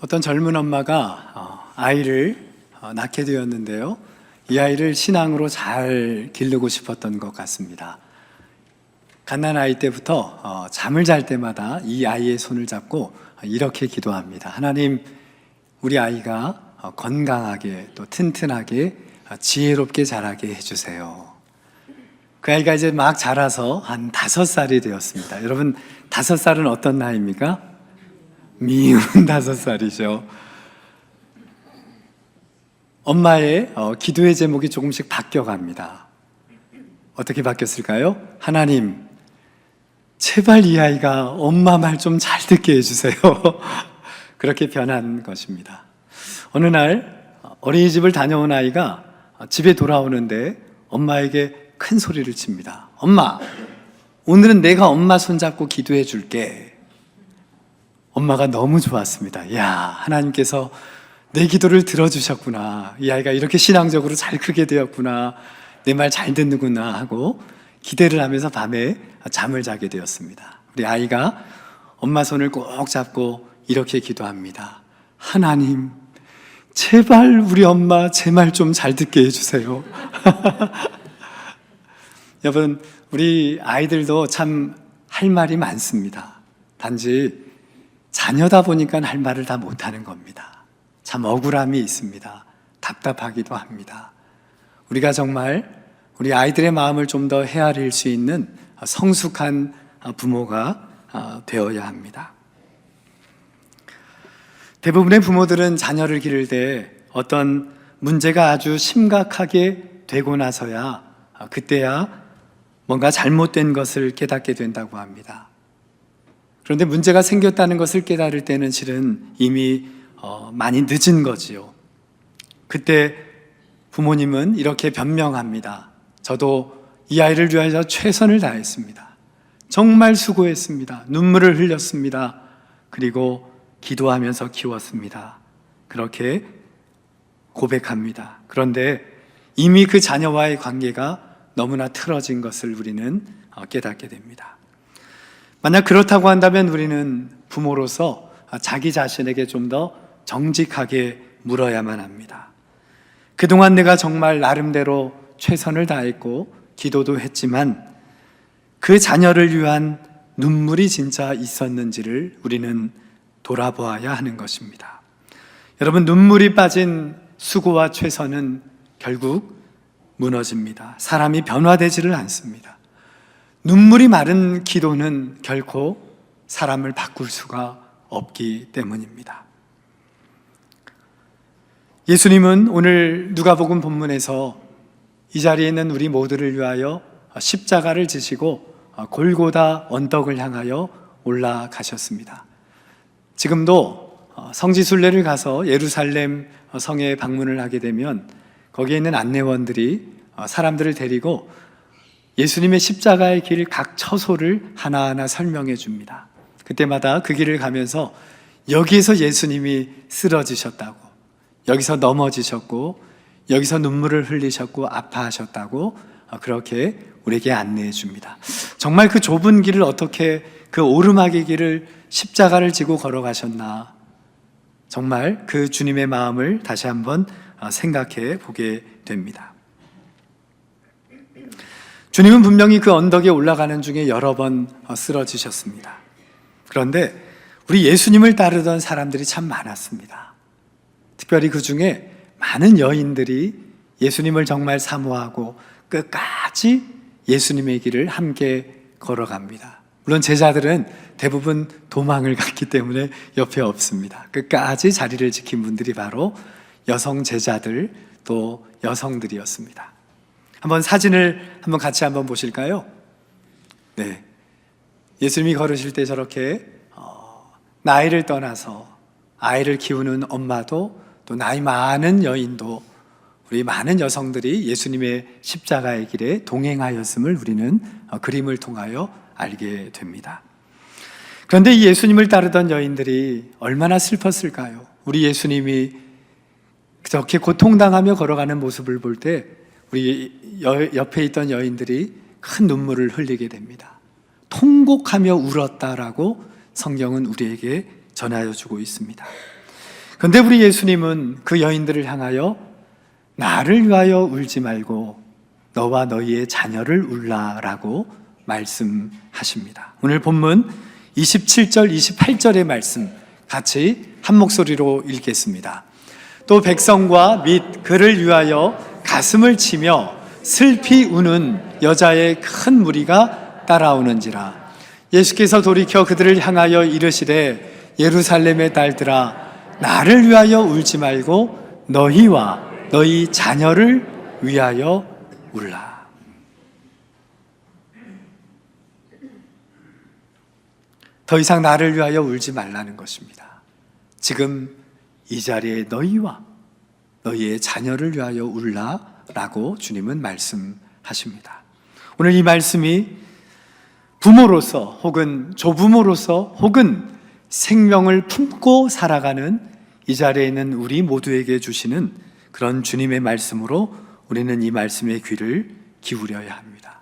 어떤 젊은 엄마가 아이를 낳게 되었는데요. 이 아이를 신앙으로 잘 기르고 싶었던 것 같습니다. 갓난아이 때부터 잠을 잘 때마다 이 아이의 손을 잡고 이렇게 기도합니다. 하나님, 우리 아이가 건강하게 또 튼튼하게 지혜롭게 자라게 해주세요. 그 아이가 이제 막 자라서 한 5살이 되었습니다. 여러분, 5살은 어떤 나이입니까? 미운 5살이죠. 엄마의 기도의 제목이 조금씩 바뀌어갑니다. 어떻게 바뀌었을까요? 하나님, 제발 이 아이가 엄마 말 좀 잘 듣게 해주세요. 그렇게 변한 것입니다. 어느 날 어린이집을 다녀온 아이가 집에 돌아오는데 엄마에게 큰 소리를 칩니다. 엄마, 오늘은 내가 엄마 손잡고 기도해 줄게. 엄마가 너무 좋았습니다. 야, 하나님께서 내 기도를 들어주셨구나. 이 아이가 이렇게 신앙적으로 잘 크게 되었구나. 내 말 잘 듣는구나 하고 기대를 하면서 밤에 잠을 자게 되었습니다. 우리 아이가 엄마 손을 꼭 잡고 이렇게 기도합니다. 하나님, 제발 우리 엄마 제 말 좀 잘 듣게 해주세요. 여러분, 우리 아이들도 참 할 말이 많습니다. 단지 자녀다 보니까 할 말을 다 못하는 겁니다. 참 억울함이 있습니다. 답답하기도 합니다. 우리가 정말 우리 아이들의 마음을 좀 더 헤아릴 수 있는 성숙한 부모가 되어야 합니다. 대부분의 부모들은 자녀를 기를 때 어떤 문제가 아주 심각하게 되고 나서야 그때야 뭔가 잘못된 것을 깨닫게 된다고 합니다. 그런데 문제가 생겼다는 것을 깨달을 때는 실은 이미 많이 늦은 거지요. 그때 부모님은 이렇게 변명합니다. 저도 이 아이를 위하여 최선을 다했습니다. 정말 수고했습니다. 눈물을 흘렸습니다. 그리고 기도하면서 키웠습니다. 그렇게 고백합니다. 그런데 이미 그 자녀와의 관계가 너무나 틀어진 것을 우리는 깨닫게 됩니다. 만약 그렇다고 한다면 우리는 부모로서 자기 자신에게 좀 더 정직하게 물어야만 합니다. 그동안 내가 정말 나름대로 최선을 다했고 기도도 했지만 그 자녀를 위한 눈물이 진짜 있었는지를 우리는 돌아보아야 하는 것입니다. 여러분, 눈물이 빠진 수고와 최선은 결국 무너집니다. 사람이 변화되지를 않습니다. 눈물이 마른 기도는 결코 사람을 바꿀 수가 없기 때문입니다. 예수님은 오늘 누가복음 본문에서 이 자리에 있는 우리 모두를 위하여 십자가를 지시고 골고다 언덕을 향하여 올라가셨습니다. 지금도 성지순례를 가서 예루살렘 성에 방문을 하게 되면 거기에 있는 안내원들이 사람들을 데리고 예수님의 십자가의 길 각 처소를 하나하나 설명해 줍니다. 그때마다 그 길을 가면서 여기에서 예수님이 쓰러지셨다고, 여기서 넘어지셨고, 여기서 눈물을 흘리셨고 아파하셨다고 그렇게 우리에게 안내해 줍니다. 정말 그 좁은 길을 어떻게, 그 오르막의 길을 십자가를 지고 걸어가셨나, 정말 그 주님의 마음을 다시 한번 생각해 보게 됩니다. 주님은 분명히 그 언덕에 올라가는 중에 여러 번 쓰러지셨습니다. 그런데 우리 예수님을 따르던 사람들이 참 많았습니다. 특별히 그 중에 많은 여인들이 예수님을 정말 사모하고 끝까지 예수님의 길을 함께 걸어갑니다. 물론 제자들은 대부분 도망을 갔기 때문에 옆에 없습니다. 끝까지 자리를 지킨 분들이 바로 여성 제자들, 또 여성들이었습니다. 한번 사진을 같이 보실까요? 네, 예수님이 걸으실 때 저렇게 나이를 떠나서 아이를 키우는 엄마도, 또 나이 많은 여인도, 우리 많은 여성들이 예수님의 십자가의 길에 동행하였음을 우리는 그림을 통하여 알게 됩니다. 그런데 이 예수님을 따르던 여인들이 얼마나 슬펐을까요? 우리 예수님이 그렇게 고통당하며 걸어가는 모습을 볼 때 우리 옆에 있던 여인들이 큰 눈물을 흘리게 됩니다. 통곡하며 울었다라고 성경은 우리에게 전하여 주고 있습니다. 그런데 우리 예수님은 그 여인들을 향하여 나를 위하여 울지 말고 너와 너희의 자녀를 울라라고 말씀하십니다. 오늘 본문 27절, 28절의 말씀 같이 한 목소리로 읽겠습니다. 또 백성과 및 그를 위하여 가슴을 치며 슬피 우는 여자의 큰 무리가 따라오는지라. 예수께서 돌이켜 그들을 향하여 이르시되 예루살렘의 딸들아 나를 위하여 울지 말고 너희와 너희 자녀를 위하여 울라. 더 이상 나를 위하여 울지 말라는 것입니다. 지금 이 자리에 너희와 너희의 자녀를 위하여 울라라고 주님은 말씀하십니다. 오늘 이 말씀이 부모로서 혹은 조부모로서 혹은 생명을 품고 살아가는 이 자리에 있는 우리 모두에게 주시는 그런 주님의 말씀으로 우리는 이 말씀의 귀를 기울여야 합니다.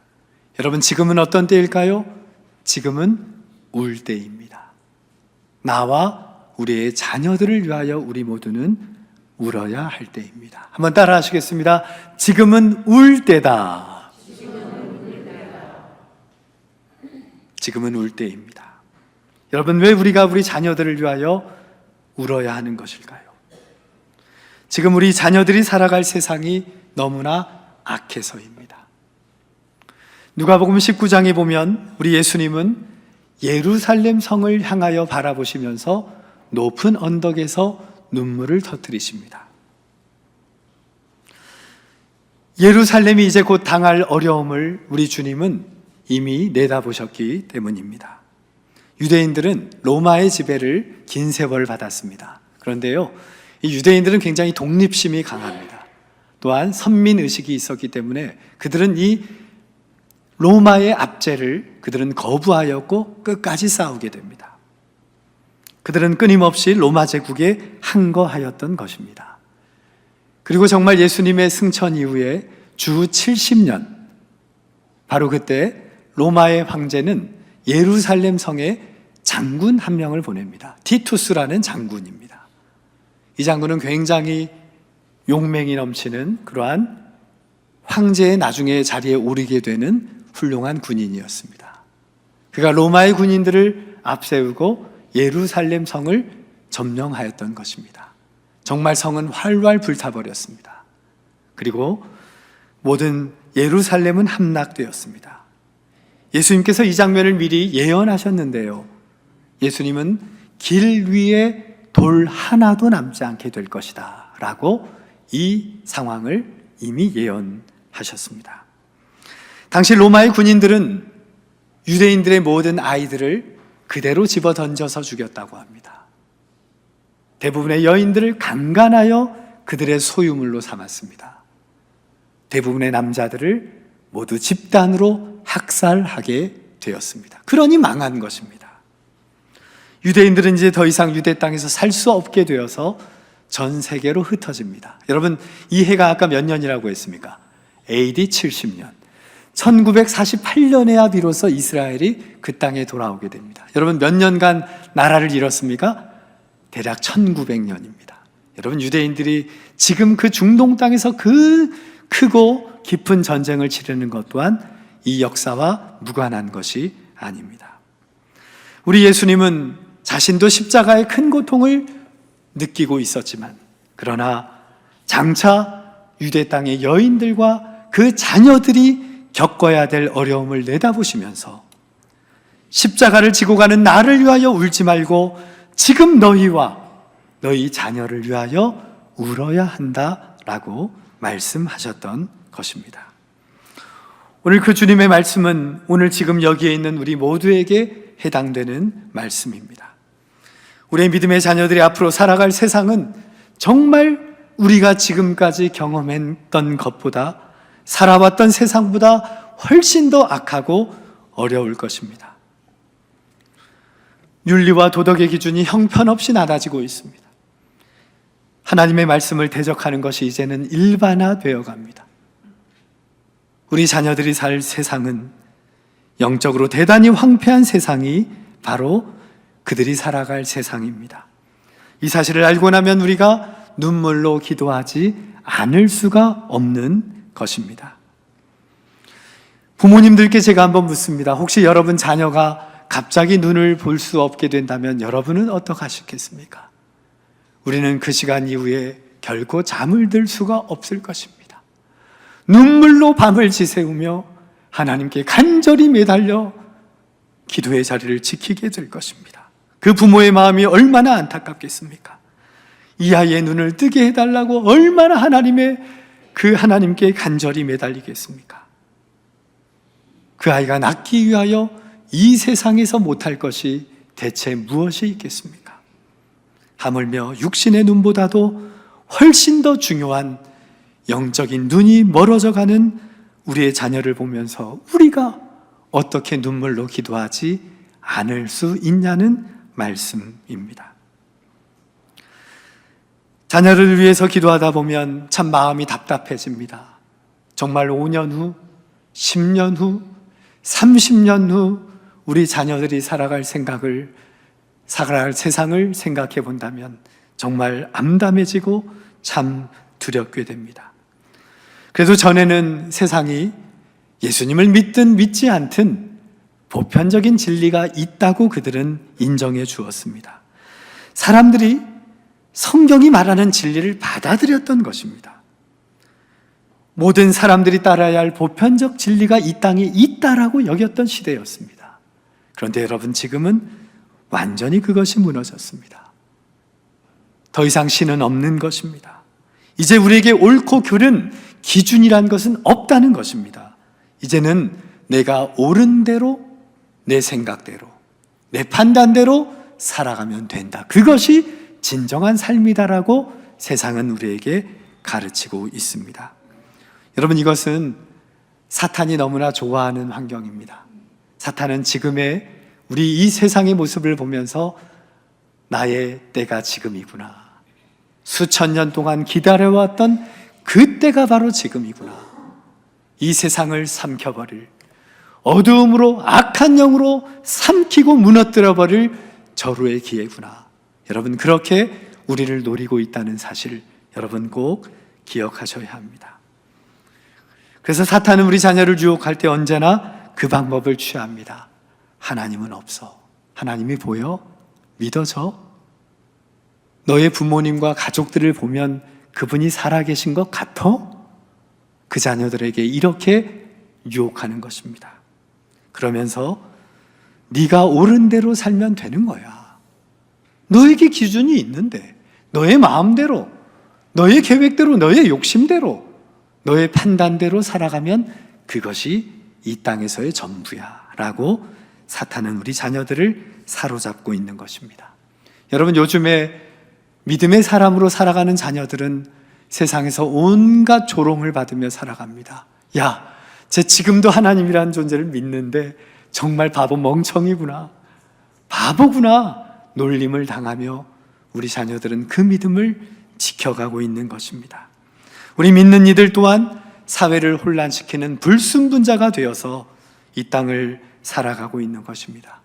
여러분, 지금은 어떤 때일까요? 지금은 울 때입니다. 나와 우리의 자녀들을 위하여 우리 모두는 울어야 할 때입니다. 한번 따라 하시겠습니다. 지금은 울 때다. 지금은 울 때입니다. 여러분, 왜 우리가 우리 자녀들을 위하여 울어야 하는 것일까요? 지금 우리 자녀들이 살아갈 세상이 너무나 악해서입니다. 누가복음 19장에 보면 우리 예수님은 예루살렘 성을 향하여 바라보시면서 높은 언덕에서 눈물을 터뜨리십니다. 예루살렘이 이제 곧 당할 어려움을 우리 주님은 이미 내다보셨기 때문입니다. 유대인들은 로마의 지배를 긴 세월 받았습니다. 그런데요, 이 유대인들은 굉장히 독립심이 강합니다. 또한 선민의식이 있었기 때문에 그들은 이 로마의 압제를 그들은 거부하였고 끝까지 싸우게 됩니다. 그들은 끊임없이 로마 제국에 항거하였던 것입니다. 그리고 정말 예수님의 승천 이후에 주 70년, 바로 그때 로마의 황제는 예루살렘 성에 장군 한 명을 보냅니다. 티투스라는 장군입니다. 이 장군은 굉장히 용맹이 넘치는 그러한 황제의 나중에 자리에 오르게 되는 훌륭한 군인이었습니다. 그가 로마의 군인들을 앞세우고 예루살렘 성을 점령하였던 것입니다. 정말 성은 활활 불타버렸습니다. 그리고 모든 예루살렘은 함락되었습니다. 예수님께서 이 장면을 미리 예언하셨는데요, 예수님은 길 위에 돌 하나도 남지 않게 될 것이다 라고 이 상황을 이미 예언하셨습니다. 당시 로마의 군인들은 유대인들의 모든 아이들을 그대로 집어 던져서 죽였다고 합니다. 대부분의 여인들을 강간하여 그들의 소유물로 삼았습니다. 대부분의 남자들을 모두 집단으로 학살하게 되었습니다. 그러니 망한 것입니다. 유대인들은 이제 더 이상 유대 땅에서 살 수 없게 되어서 전 세계로 흩어집니다. 여러분, 이 해가 아까 몇 년이라고 했습니까? AD 70년. 1948년에야 비로소 이스라엘이 그 땅에 돌아오게 됩니다. 여러분, 몇 년간 나라를 잃었습니까? 대략 1900년입니다. 여러분, 유대인들이 지금 그 중동 땅에서 그 크고 깊은 전쟁을 치르는 것 또한 이 역사와 무관한 것이 아닙니다. 우리 예수님은 자신도 십자가의 큰 고통을 느끼고 있었지만, 그러나 장차 유대 땅의 여인들과 그 자녀들이 겪어야 될 어려움을 내다보시면서 십자가를 지고 가는 나를 위하여 울지 말고 지금 너희와 너희 자녀를 위하여 울어야 한다라고 말씀하셨던 것입니다. 오늘 그 주님의 말씀은 오늘 지금 여기에 있는 우리 모두에게 해당되는 말씀입니다. 우리의 믿음의 자녀들이 앞으로 살아갈 세상은 정말 우리가 지금까지 경험했던 것보다, 살아왔던 세상보다 훨씬 더 악하고 어려울 것입니다. 윤리와 도덕의 기준이 형편없이 낮아지고 있습니다. 하나님의 말씀을 대적하는 것이 이제는 일반화되어 갑니다. 우리 자녀들이 살 세상은 영적으로 대단히 황폐한 세상이 바로 그들이 살아갈 세상입니다. 이 사실을 알고 나면 우리가 눈물로 기도하지 않을 수가 없는 것입니다. 부모님들께 제가 한번 묻습니다. 혹시 여러분 자녀가 갑자기 눈을 볼 수 없게 된다면 여러분은 어떡하시겠습니까? 우리는 그 시간 이후에 결코 잠을 들 수가 없을 것입니다. 눈물로 밤을 지새우며 하나님께 간절히 매달려 기도의 자리를 지키게 될 것입니다. 그 부모의 마음이 얼마나 안타깝겠습니까? 이 아이의 눈을 뜨게 해달라고 얼마나 하나님께 간절히 매달리겠습니까? 그 아이가 낫기 위하여 이 세상에서 못할 것이 대체 무엇이 있겠습니까? 하물며 육신의 눈보다도 훨씬 더 중요한 영적인 눈이 멀어져 가는 우리의 자녀를 보면서 우리가 어떻게 눈물로 기도하지 않을 수 있냐는 말씀입니다. 자녀를 위해서 기도하다 보면 참 마음이 답답해집니다. 정말 5년 후, 10년 후, 30년 후 우리 자녀들이 살아갈 세상을 생각해 본다면 정말 암담해지고 참 두렵게 됩니다. 그래도 전에는 세상이 예수님을 믿든 믿지 않든 보편적인 진리가 있다고 그들은 인정해 주었습니다. 사람들이 성경이 말하는 진리를 받아들였던 것입니다. 모든 사람들이 따라야 할 보편적 진리가 이 땅에 있다라고 여겼던 시대였습니다. 그런데 여러분, 지금은 완전히 그것이 무너졌습니다. 더 이상 신은 없는 것입니다. 이제 우리에게 옳고 그른 기준이란 것은 없다는 것입니다. 이제는 내가 옳은 대로, 내 생각대로, 내 판단대로 살아가면 된다. 그것이 진정한 삶이다라고 세상은 우리에게 가르치고 있습니다. 여러분, 이것은 사탄이 너무나 좋아하는 환경입니다. 사탄은 지금의 우리 이 세상의 모습을 보면서 나의 때가 지금이구나, 수천 년 동안 기다려왔던 그 때가 바로 지금이구나, 이 세상을 삼켜버릴, 어두움으로 악한 영으로 삼키고 무너뜨려버릴 저루의 기회구나. 여러분, 그렇게 우리를 노리고 있다는 사실 여러분 꼭 기억하셔야 합니다. 그래서 사탄은 우리 자녀를 유혹할 때 언제나 그 방법을 취합니다. 하나님은 없어. 하나님이 보여? 믿어져? 너의 부모님과 가족들을 보면 그분이 살아계신 것 같아? 그 자녀들에게 이렇게 유혹하는 것입니다. 그러면서 네가 옳은 대로 살면 되는 거야. 너에게 기준이 있는데 너의 마음대로, 너의 계획대로, 너의 욕심대로, 너의 판단대로 살아가면 그것이 이 땅에서의 전부야 라고 사탄은 우리 자녀들을 사로잡고 있는 것입니다. 여러분, 요즘에 믿음의 사람으로 살아가는 자녀들은 세상에서 온갖 조롱을 받으며 살아갑니다. 야, 쟤 지금도 하나님이라는 존재를 믿는데 정말 바보 멍청이구나, 바보구나 놀림을 당하며 우리 자녀들은 그 믿음을 지켜가고 있는 것입니다. 우리 믿는 이들 또한 사회를 혼란시키는 불순분자가 되어서 이 땅을 살아가고 있는 것입니다.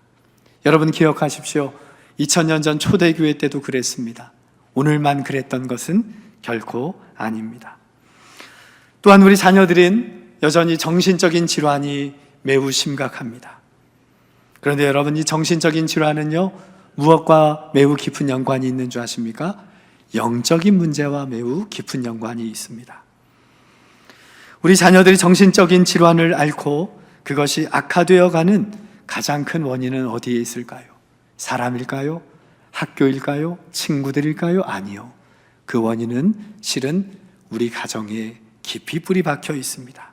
여러분 기억하십시오. 2000년 전 초대교회 때도 그랬습니다. 오늘만 그랬던 것은 결코 아닙니다. 또한 우리 자녀들은 여전히 정신적인 질환이 매우 심각합니다. 그런데 여러분, 이 정신적인 질환은요, 무엇과 매우 깊은 연관이 있는 줄 아십니까? 영적인 문제와 매우 깊은 연관이 있습니다. 우리 자녀들이 정신적인 질환을 앓고 그것이 악화되어가는 가장 큰 원인은 어디에 있을까요? 사람일까요? 학교일까요? 친구들일까요? 아니요. 그 원인은 실은 우리 가정에 깊이 뿌리 박혀 있습니다.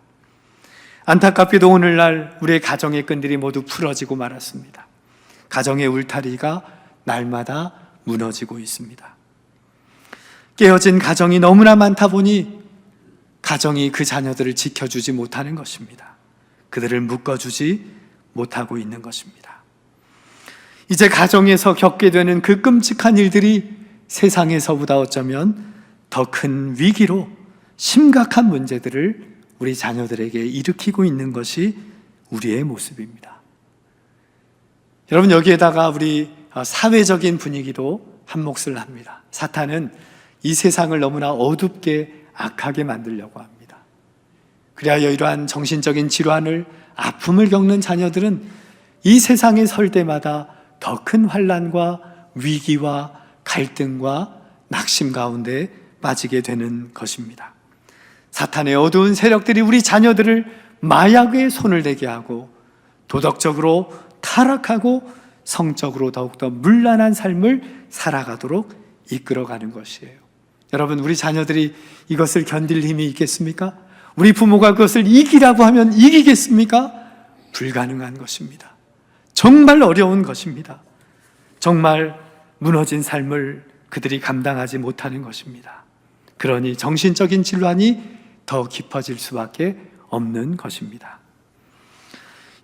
안타깝게도 오늘날 우리의 가정의 끈들이 모두 풀어지고 말았습니다. 가정의 울타리가 날마다 무너지고 있습니다. 깨어진 가정이 너무나 많다 보니 가정이 그 자녀들을 지켜주지 못하는 것입니다. 그들을 묶어주지 못하고 있는 것입니다. 이제 가정에서 겪게 되는 그 끔찍한 일들이 세상에서보다 어쩌면 더 큰 위기로 심각한 문제들을 우리 자녀들에게 일으키고 있는 것이 우리의 모습입니다. 여러분, 여기에다가 우리 사회적인 분위기도 한 몫을 합니다. 사탄은 이 세상을 너무나 어둡게 악하게 만들려고 합니다. 그리하여 이러한 정신적인 질환을, 아픔을 겪는 자녀들은 이 세상에 설 때마다 더 큰 환난과 위기와 갈등과 낙심 가운데 빠지게 되는 것입니다. 사탄의 어두운 세력들이 우리 자녀들을 마약에 손을 대게 하고 도덕적으로 타락하고 성적으로 더욱더 문란한 삶을 살아가도록 이끌어가는 것이에요. 여러분, 우리 자녀들이 이것을 견딜 힘이 있겠습니까? 우리 부모가 그것을 이기라고 하면 이기겠습니까? 불가능한 것입니다. 정말 어려운 것입니다. 정말 무너진 삶을 그들이 감당하지 못하는 것입니다. 그러니 정신적인 질환이 더 깊어질 수밖에 없는 것입니다.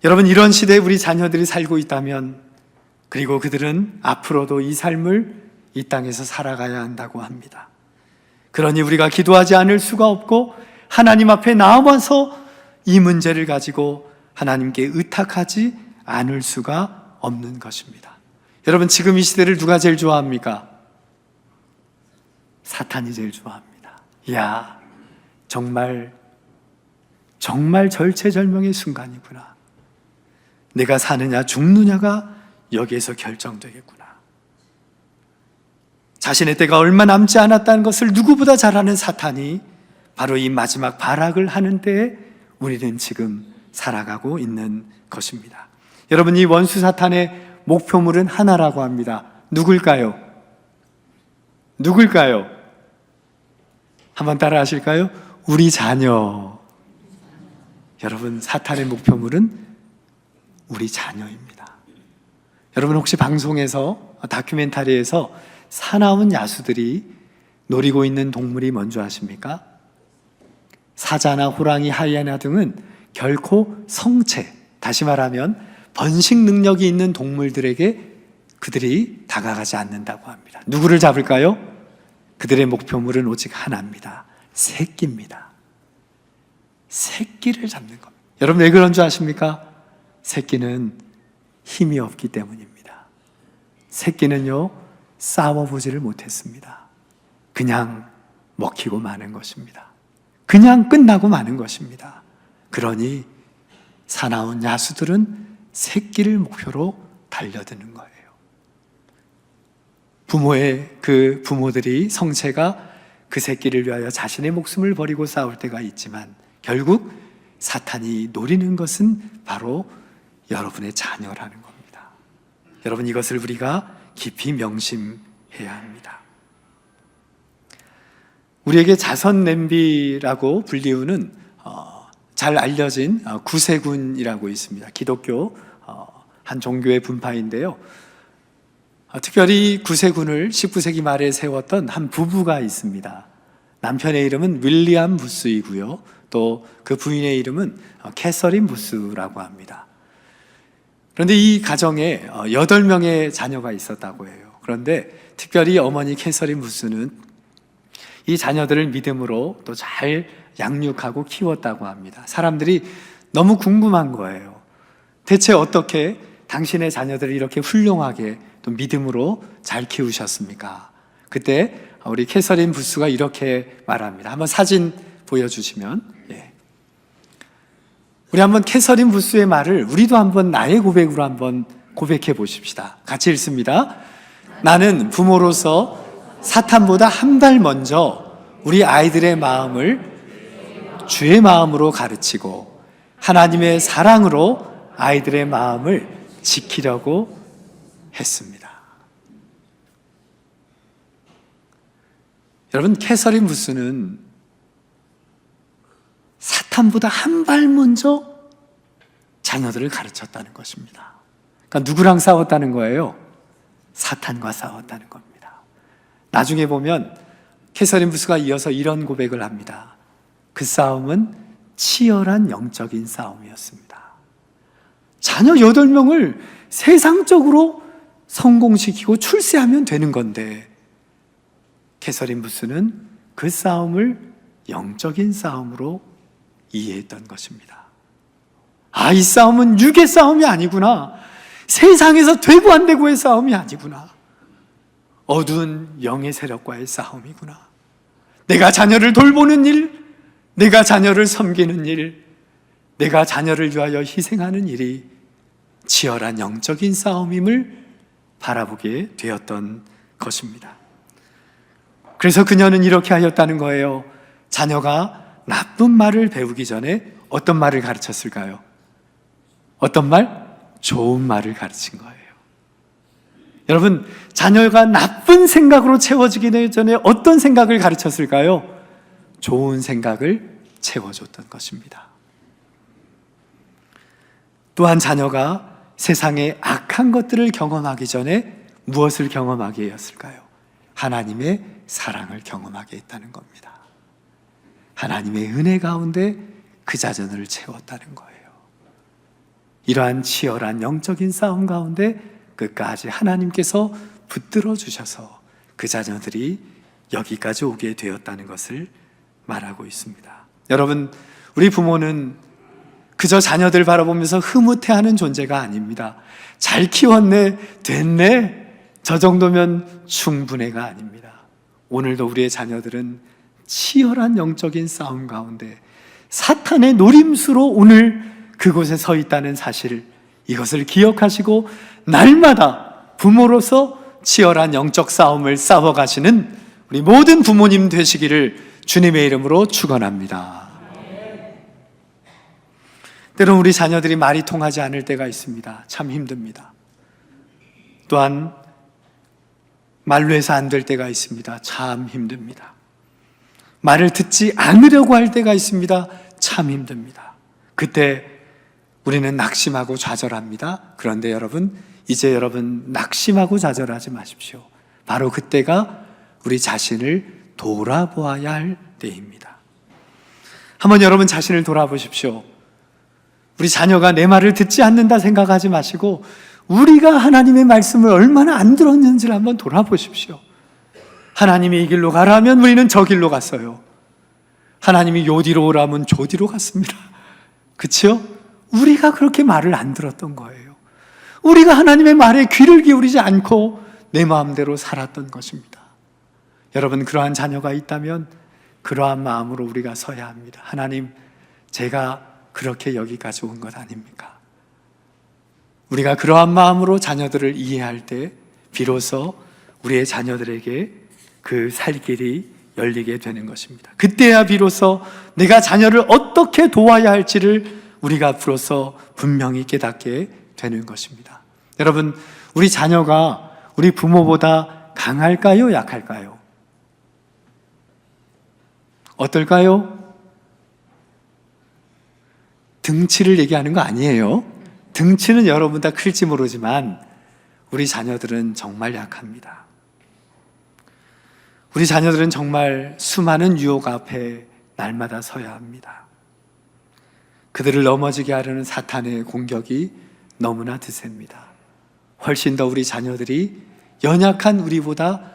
여러분, 이런 시대에 우리 자녀들이 살고 있다면, 그리고 그들은 앞으로도 이 삶을 이 땅에서 살아가야 한다고 합니다. 그러니 우리가 기도하지 않을 수가 없고 하나님 앞에 나와서 이 문제를 가지고 하나님께 의탁하지 않을 수가 없는 것입니다. 여러분, 지금 이 시대를 누가 제일 좋아합니까? 사탄이 제일 좋아합니다. 이야, 정말 절체절명의 순간이구나. 내가 사느냐 죽느냐가 여기에서 결정되겠구나. 자신의 때가 얼마 남지 않았다는 것을 누구보다 잘 아는 사탄이 바로 이 마지막 발악을 하는 때에 우리는 지금 살아가고 있는 것입니다. 여러분, 이 원수 사탄의 목표물은 하나라고 합니다. 누굴까요? 한번 따라 하실까요? 우리 자녀. 여러분, 사탄의 목표물은 우리 자녀입니다. 여러분, 혹시 방송에서, 다큐멘터리에서 사나운 야수들이 노리고 있는 동물이 뭔지 아십니까? 사자나 호랑이, 하이에나 등은 결코 성체, 다시 말하면 번식 능력이 있는 동물들에게 그들이 다가가지 않는다고 합니다. 누구를 잡을까요? 그들의 목표물은 오직 하나입니다. 새끼입니다. 새끼를 잡는 겁니다. 여러분, 왜 그런 줄 아십니까? 새끼는 힘이 없기 때문입니다. 새끼는요, 싸워보지를 못했습니다. 그냥 먹히고 마는 것입니다. 그냥 끝나고 마는 것입니다. 그러니 사나운 야수들은 새끼를 목표로 달려드는 거예요. 부모들이, 성체가 그 새끼를 위하여 자신의 목숨을 버리고 싸울 때가 있지만 결국 사탄이 노리는 것은 바로 여러분의 자녀라는 겁니다. 여러분, 이것을 우리가 깊이 명심해야 합니다. 우리에게 자선 냄비라고 불리우는 잘 알려진 구세군이라고 있습니다. 기독교 한 종교의 분파인데요. 특별히 구세군을 19세기 말에 세웠던 한 부부가 있습니다. 남편의 이름은 윌리엄 부스이고요. 또 그 부인의 이름은 캐서린 부스라고 합니다. 그런데 이 가정에 8명의 자녀가 있었다고 해요. 그런데 특별히 어머니 캐서린 부스는 이 자녀들을 믿음으로 또 잘 양육하고 키웠다고 합니다. 사람들이 너무 궁금한 거예요. 대체 어떻게 당신의 자녀들을 이렇게 훌륭하게 또 믿음으로 잘 키우셨습니까? 그때 우리 캐서린 부스가 이렇게 말합니다. 한번 사진 보여주시면. 우리 한번 캐서린 부스의 말을 우리도 한번 나의 고백으로 한번 고백해 보십시다. 같이 읽습니다. 나는 부모로서 사탄보다 한 발 먼저 우리 아이들의 마음을 주의 마음으로 가르치고 하나님의 사랑으로 아이들의 마음을 지키려고 했습니다. 여러분, 캐서린 부스는 사탄보다 한 발 먼저 자녀들을 가르쳤다는 것입니다. 그러니까 누구랑 싸웠다는 거예요? 사탄과 싸웠다는 겁니다. 나중에 보면 캐서린 부스가 이어서 이런 고백을 합니다. 그 싸움은 치열한 영적인 싸움이었습니다. 자녀 8명을 세상적으로 성공시키고 출세하면 되는 건데 캐서린 부스는 그 싸움을 영적인 싸움으로 이해했던 것입니다. 이 싸움은 육의 싸움이 아니구나. 세상에서 되고 안 되고의 싸움이 아니구나. 어두운 영의 세력과의 싸움이구나. 내가 자녀를 돌보는 일, 내가 자녀를 섬기는 일, 내가 자녀를 위하여 희생하는 일이 치열한 영적인 싸움임을 바라보게 되었던 것입니다. 그래서 그녀는 이렇게 하였다는 거예요. 자녀가 나쁜 말을 배우기 전에 어떤 말을 가르쳤을까요? 어떤 말? 좋은 말을 가르친 거예요. 여러분, 자녀가 나쁜 생각으로 채워지기 전에 어떤 생각을 가르쳤을까요? 좋은 생각을 채워줬던 것입니다. 또한 자녀가 세상의 악한 것들을 경험하기 전에 무엇을 경험하게 했을까요? 하나님의 사랑을 경험하게 했다는 겁니다. 하나님의 은혜 가운데 그 자녀를 채웠다는 거예요. 이러한 치열한 영적인 싸움 가운데 끝까지 하나님께서 붙들어 주셔서 그 자녀들이 여기까지 오게 되었다는 것을 말하고 있습니다. 여러분, 우리 부모는 그저 자녀들 바라보면서 흐뭇해하는 존재가 아닙니다. 잘 키웠네, 됐네, 저 정도면 충분해가 아닙니다. 오늘도 우리의 자녀들은 치열한 영적인 싸움 가운데 사탄의 노림수로 오늘 그곳에 서 있다는 사실, 이것을 기억하시고 날마다 부모로서 치열한 영적 싸움을 싸워가시는 우리 모든 부모님 되시기를 주님의 이름으로 축원합니다. 때론 우리 자녀들이 말이 통하지 않을 때가 있습니다. 참 힘듭니다. 또한 말로 해서 안 될 때가 있습니다. 참 힘듭니다. 말을 듣지 않으려고 할 때가 있습니다. 참 힘듭니다. 그때 우리는 낙심하고 좌절합니다. 그런데 여러분, 이제 여러분 낙심하고 좌절하지 마십시오. 바로 그때가 우리 자신을 돌아보아야 할 때입니다. 한번 여러분 자신을 돌아보십시오. 우리 자녀가 내 말을 듣지 않는다 생각하지 마시고 우리가 하나님의 말씀을 얼마나 안 들었는지를 한번 돌아보십시오. 하나님이 이 길로 가라면 우리는 저 길로 갔어요. 하나님이 요 뒤로 오라면 저 뒤로 갔습니다. 그치요? 우리가 그렇게 말을 안 들었던 거예요. 우리가 하나님의 말에 귀를 기울이지 않고 내 마음대로 살았던 것입니다. 여러분, 그러한 자녀가 있다면 그러한 마음으로 우리가 서야 합니다. 하나님, 제가 그렇게 여기까지 온 것 아닙니까? 우리가 그러한 마음으로 자녀들을 이해할 때 비로소 우리의 자녀들에게 그 살 길이 열리게 되는 것입니다. 그때야 비로소 내가 자녀를 어떻게 도와야 할지를 우리가 비로소 분명히 깨닫게 되는 것입니다. 여러분, 우리 자녀가 우리 부모보다 강할까요? 약할까요? 어떨까요? 등치를 얘기하는 거 아니에요. 등치는 여러분보다 클지 모르지만 우리 자녀들은 정말 약합니다. 우리 자녀들은 정말 수많은 유혹 앞에 날마다 서야 합니다. 그들을 넘어지게 하려는 사탄의 공격이 너무나 드셉니다. 훨씬 더 우리 자녀들이 연약한 우리보다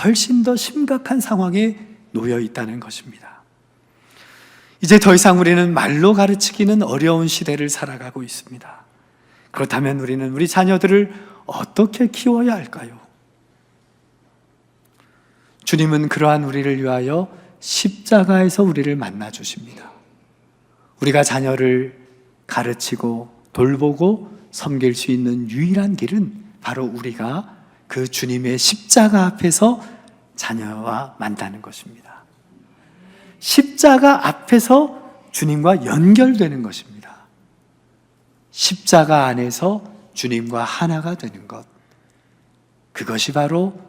훨씬 더 심각한 상황에 놓여 있다는 것입니다. 이제 더 이상 우리는 말로 가르치기는 어려운 시대를 살아가고 있습니다. 그렇다면 우리는 우리 자녀들을 어떻게 키워야 할까요? 주님은 그러한 우리를 위하여 십자가에서 우리를 만나 주십니다. 우리가 자녀를 가르치고 돌보고 섬길 수 있는 유일한 길은 바로 우리가 그 주님의 십자가 앞에서 자녀와 만나는 것입니다. 십자가 앞에서 주님과 연결되는 것입니다. 십자가 안에서 주님과 하나가 되는 것, 그것이 바로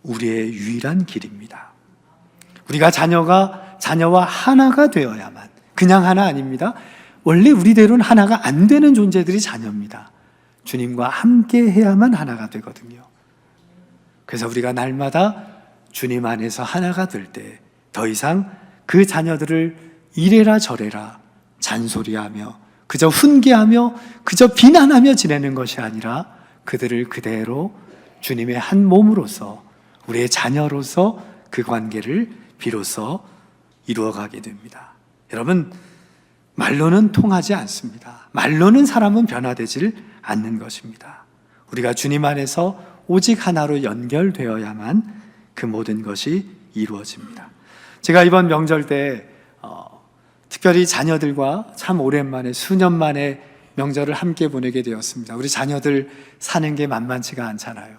우리의 유일한 길입니다. 우리가 자녀와 하나가 되어야만, 그냥 하나 아닙니다. 원래 우리대로는 하나가 안 되는 존재들이 자녀입니다. 주님과 함께 해야만 하나가 되거든요. 그래서 우리가 날마다 주님 안에서 하나가 될 때 더 이상 그 자녀들을 이래라 저래라 잔소리하며 그저 훈계하며 그저 비난하며 지내는 것이 아니라 그들을 그대로 주님의 한 몸으로서 우리의 자녀로서 그 관계를 비로소 이루어가게 됩니다. 여러분, 말로는 통하지 않습니다. 말로는 사람은 변화되질 않는 것입니다. 우리가 주님 안에서 오직 하나로 연결되어야만 그 모든 것이 이루어집니다. 제가 이번 명절 때 특별히 자녀들과 참 오랜만에 수년 만에 명절을 함께 보내게 되었습니다. 우리 자녀들 사는 게 만만치가 않잖아요.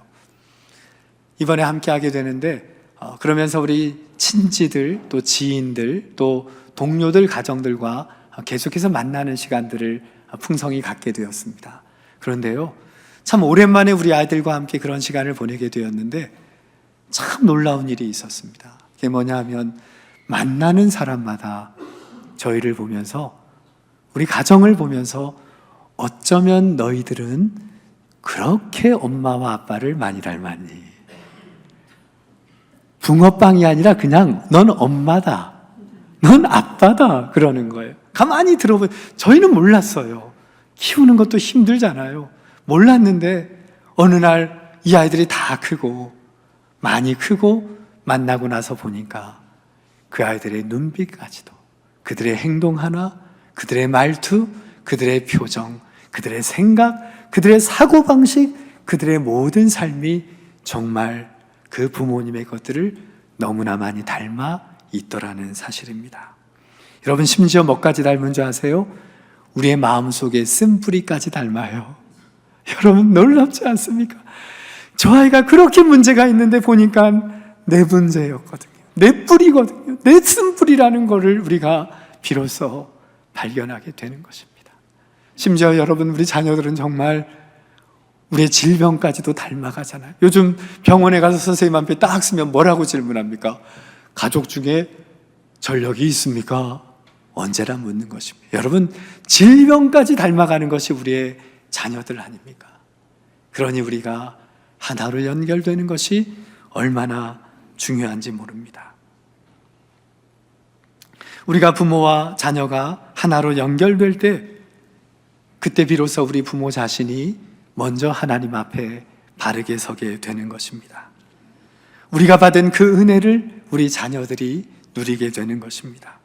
이번에 함께 하게 되는데 그러면서 우리 친지들 또 지인들 또 동료들 가정들과 계속해서 만나는 시간들을 풍성히 갖게 되었습니다. 그런데요, 참 오랜만에 우리 아이들과 함께 그런 시간을 보내게 되었는데 참 놀라운 일이 있었습니다. 그게 뭐냐 하면 만나는 사람마다 저희를 보면서, 우리 가정을 보면서 어쩌면 너희들은 그렇게 엄마와 아빠를 많이 닮았니? 붕어빵이 아니라 그냥 넌 엄마다, 넌 아빠다 그러는 거예요. 가만히 들어보면 저희는 몰랐어요. 키우는 것도 힘들잖아요. 몰랐는데 어느 날 이 아이들이 다 크고 많이 크고 만나고 나서 보니까 그 아이들의 눈빛까지도, 그들의 행동 하나, 그들의 말투, 그들의 표정, 그들의 생각, 그들의 사고방식, 그들의 모든 삶이 정말 그 부모님의 것들을 너무나 많이 닮아 있더라는 사실입니다. 여러분, 심지어 뭐까지 닮은 줄 아세요? 우리의 마음속에 쓴뿌리까지 닮아요. 여러분, 놀랍지 않습니까? 저 아이가 그렇게 문제가 있는데 보니까 내 문제였거든요. 내 뿌리거든요. 내 쓴뿌리라는 것을 우리가 비로소 발견하게 되는 것입니다. 심지어 여러분, 우리 자녀들은 정말 우리의 질병까지도 닮아가잖아요. 요즘 병원에 가서 선생님 앞에 딱 쓰면 뭐라고 질문합니까? 가족 중에 전력이 있습니까? 언제나 묻는 것입니다. 여러분, 질병까지 닮아가는 것이 우리의 자녀들 아닙니까? 그러니 우리가 하나로 연결되는 것이 얼마나 중요한지 모릅니다. 우리가 부모와 자녀가 하나로 연결될 때, 그때 비로소 우리 부모 자신이 먼저 하나님 앞에 바르게 서게 되는 것입니다. 우리가 받은 그 은혜를 우리 자녀들이 누리게 되는 것입니다.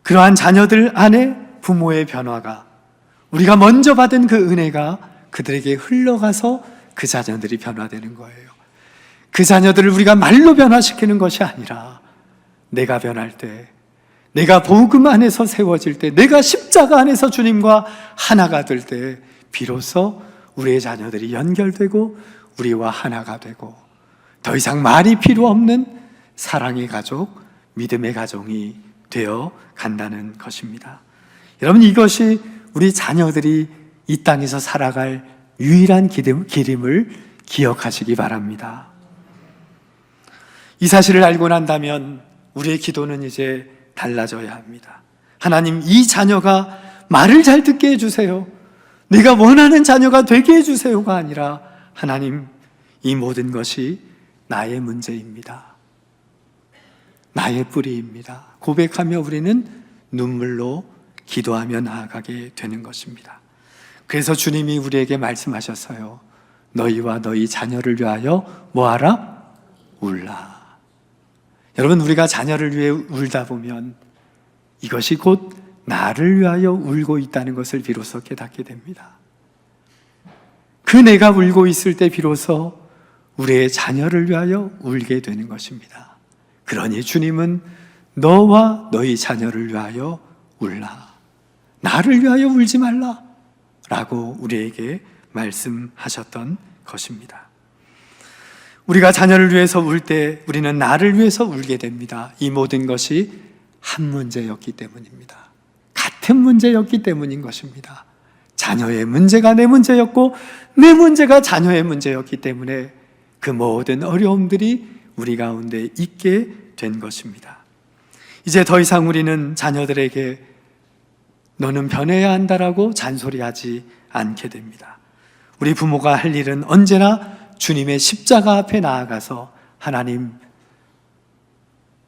그러한 자녀들 안에 부모의 변화가, 우리가 먼저 받은 그 은혜가 그들에게 흘러가서 그 자녀들이 변화되는 거예요. 그 자녀들을 우리가 말로 변화시키는 것이 아니라 내가 변할 때, 내가 복음 안에서 세워질 때, 내가 십자가 안에서 주님과 하나가 될 때 비로소 우리의 자녀들이 연결되고 우리와 하나가 되고 더 이상 말이 필요 없는 사랑의 가족, 믿음의 가정이 되어 간다는 것입니다. 여러분, 이것이 우리 자녀들이 이 땅에서 살아갈 유일한 길임을 기억하시기 바랍니다. 이 사실을 알고 난다면 우리의 기도는 이제 달라져야 합니다. 하나님, 이 자녀가 말을 잘 듣게 해주세요. 내가 원하는 자녀가 되게 해주세요가 아니라, 하나님, 이 모든 것이 나의 문제입니다. 나의 뿌리입니다. 고백하며 우리는 눈물로 기도하며 나아가게 되는 것입니다. 그래서 주님이 우리에게 말씀하셨어요. 너희와 너희 자녀를 위하여 뭐하라? 울라. 여러분, 우리가 자녀를 위해 울다 보면 이것이 곧 나를 위하여 울고 있다는 것을 비로소 깨닫게 됩니다. 그 내가 울고 있을 때 비로소 우리의 자녀를 위하여 울게 되는 것입니다. 그러니 주님은 너와 너희 자녀를 위하여 울라. 나를 위하여 울지 말라 라고 우리에게 말씀하셨던 것입니다. 우리가 자녀를 위해서 울 때 우리는 나를 위해서 울게 됩니다. 이 모든 것이 한 문제였기 때문입니다. 같은 문제였기 때문인 것입니다. 자녀의 문제가 내 문제였고 내 문제가 자녀의 문제였기 때문에 그 모든 어려움들이 우리 가운데 있게 된 것입니다. 이제 더 이상 우리는 자녀들에게 너는 변해야 한다라고 잔소리하지 않게 됩니다. 우리 부모가 할 일은 언제나 주님의 십자가 앞에 나아가서 하나님,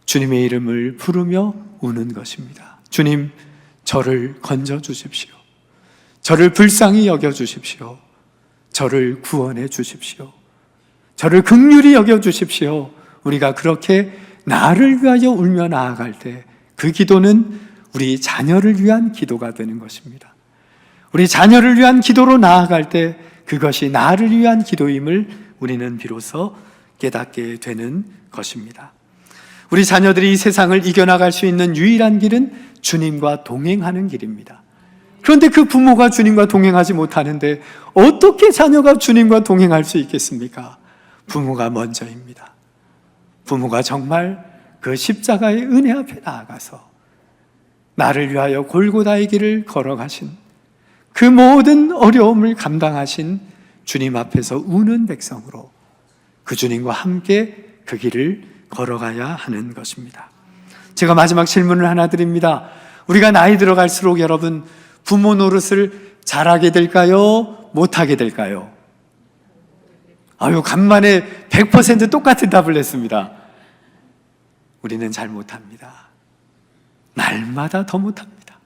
주님의 이름을 부르며 우는 것입니다. 주님, 저를 건져 주십시오. 저를 불쌍히 여겨 주십시오. 저를 구원해 주십시오. 저를 긍휼히 여겨 주십시오. 우리가 그렇게 나를 위하여 울며 나아갈 때 그 기도는 우리 자녀를 위한 기도가 되는 것입니다. 우리 자녀를 위한 기도로 나아갈 때 그것이 나를 위한 기도임을 우리는 비로소 깨닫게 되는 것입니다. 우리 자녀들이 이 세상을 이겨나갈 수 있는 유일한 길은 주님과 동행하는 길입니다. 그런데 그 부모가 주님과 동행하지 못하는데 어떻게 자녀가 주님과 동행할 수 있겠습니까? 부모가 먼저입니다. 부모가 정말 그 십자가의 은혜 앞에 나아가서 나를 위하여 골고다의 길을 걸어가신, 그 모든 어려움을 감당하신 주님 앞에서 우는 백성으로 그 주님과 함께 그 길을 걸어가야 하는 것입니다. 제가 마지막 질문을 하나 드립니다. 우리가 나이 들어갈수록 여러분, 부모 노릇을 잘하게 될까요? 못하게 될까요? 간만에 100% 똑같은 답을 냈습니다. 우리는 잘 못합니다. 날마다 더 못합니다.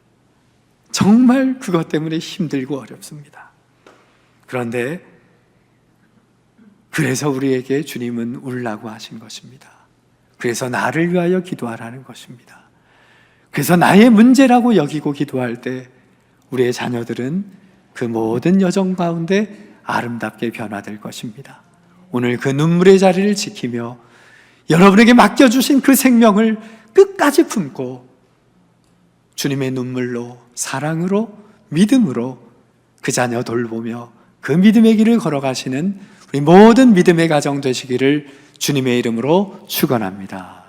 정말 그것 때문에 힘들고 어렵습니다. 그런데 그래서 우리에게 주님은 울라고 하신 것입니다. 그래서 나를 위하여 기도하라는 것입니다. 그래서 나의 문제라고 여기고 기도할 때 우리의 자녀들은 그 모든 여정 가운데 아름답게 변화될 것입니다. 오늘 그 눈물의 자리를 지키며 여러분에게 맡겨주신 그 생명을 끝까지 품고 주님의 눈물로, 사랑으로, 믿음으로 그 자녀 돌보며 그 믿음의 길을 걸어가시는 우리 모든 믿음의 가정 되시기를 주님의 이름으로 축원합니다.